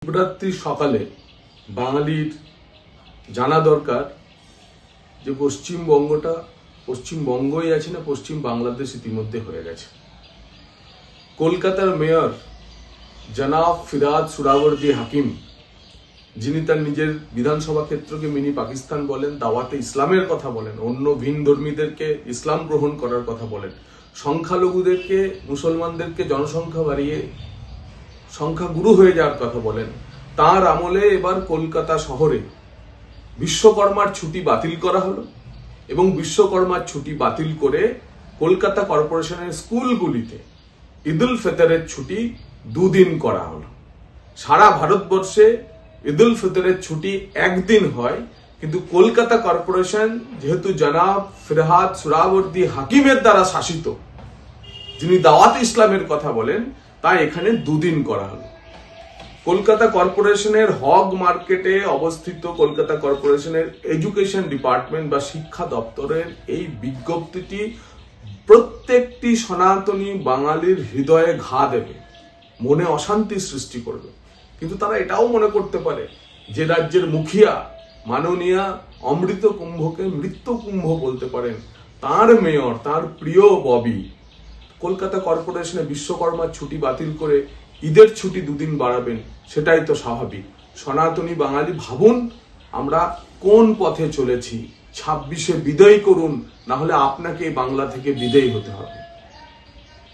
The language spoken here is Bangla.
শিবরাত্রির সকালে বাঙালির জানা দরকার যে পশ্চিমবঙ্গই আছে না, পশ্চিম বাংলাদেশ ইতিমধ্যে হয়ে গেছে। কলকাতার মেয়র জনাব ফিরহাদ সোহরাওয়ার্দী হাকিম, যিনি তার নিজের বিধানসভা ক্ষেত্রকে মিনি পাকিস্তান বলেন, দাওয়াতে ইসলামের কথা বলেন, অন্য ভিন ধর্মীদেরকে ইসলাম গ্রহণ করার কথা বলেন, সংখ্যালঘুদেরকে মুসলমানদেরকে জনসংখ্যা বাড়িয়ে সংখ্যাগুরু হয়ে যাওয়ার কথা বলেন, তার আমলে এবার কলকাতা শহরে বিশ্বকর্মার ছুটি বাতিল করা হলো এবং বিশ্বকর্মার ছুটি বাতিল করে কলকাতা কর্পোরেশনের স্কুলগুলিতে ঈদ উল ফিতরের ছুটি 2 দিন করা হলো। সারা ভারতবর্ষে ঈদ উল ফিতরের ছুটি 1 দিন হয়, কিন্তু কলকাতা কর্পোরেশন যেহেতু জনাব ফিরহাদ সোহরাওয়ার্দী হাকিমের দ্বারা শাসিত, যিনি দাওয়াত ইসলামের কথা বলেন, তাই এখানে 2 দিন করা হলো। কলকাতা কর্পোরেশনের হগ মার্কেটে অবস্থিত কলকাতা কর্পোরেশনের এডুকেশন ডিপার্টমেন্ট বা শিক্ষা দপ্তরের এই বিজ্ঞপ্তিটি প্রত্যেকটি সনাতনী বাঙালির হৃদয়ে ঘা দেবে, মনে অশান্তি সৃষ্টি করবে। কিন্তু তারা এটাও মনে করতে পারে যে রাজ্যের মুখিয়া মাননীয়া অমৃত কুম্ভকে মৃত্যু কুম্ভ বলতে পারেন, তার মেয়র, তার প্রিয় ববি কলকাতা কর্পোরেশনে বিশ্বকর্মার ছুটি বাতিল করে ঈদের ছুটি 2 দিন বাড়াবেন, সেটাই তো স্বাভাবিক। সনাতনী বাঙালি ভাবুন আমরা কোন পথে চলেছি। 26-এ বিদায় করুন, না হলে আপনাকে বাংলা থেকে বিদায় হতে হবে।